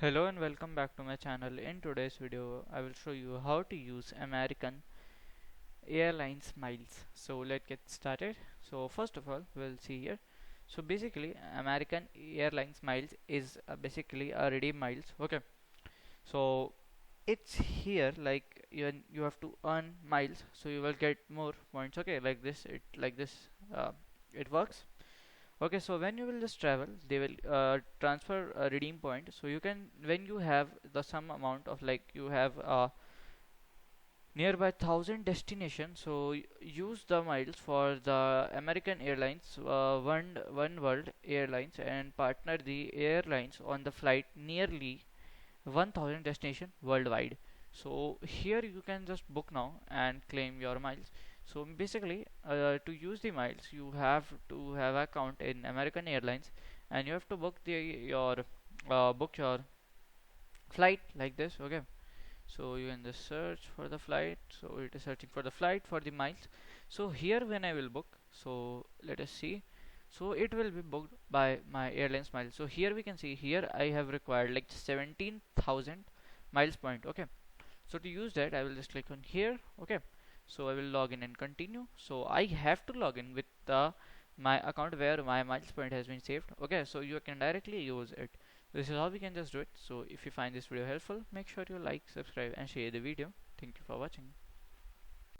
Hello and welcome back to my channel. In today's video I will show you how to use American Airlines miles. So let's get started. So first of all we'll see here. So basically American Airlines miles is basically a redeem miles. Okay, so it's here like you have to earn miles, so you will get more points. Okay, like this it works. Okay, so when you will just travel, they will transfer a redeem point. So you can, when you have the some amount of, like you have nearby 1,000 destination, so use the miles for the American Airlines, One World Airlines, and partner the airlines on the flight nearly 1,000 destination worldwide. So here you can just book now and claim your miles. So basically to use the miles you have to have account in American Airlines, and you have to book your flight like this. Okay, so you can just search for the flight. So it is searching for the flight for the miles. So here when I will book, so let us see. So it will be booked by my airlines miles. So here we can see, here I have required like 17,000 miles point. Okay, so to use that I will just click on here. Okay, so I will log in and continue. So I have to log in with the my account where my miles point has been saved. Okay, so you can directly use it. This is how we can just do it. So if you find this video helpful, make sure you like, subscribe and share the video. Thank you for watching.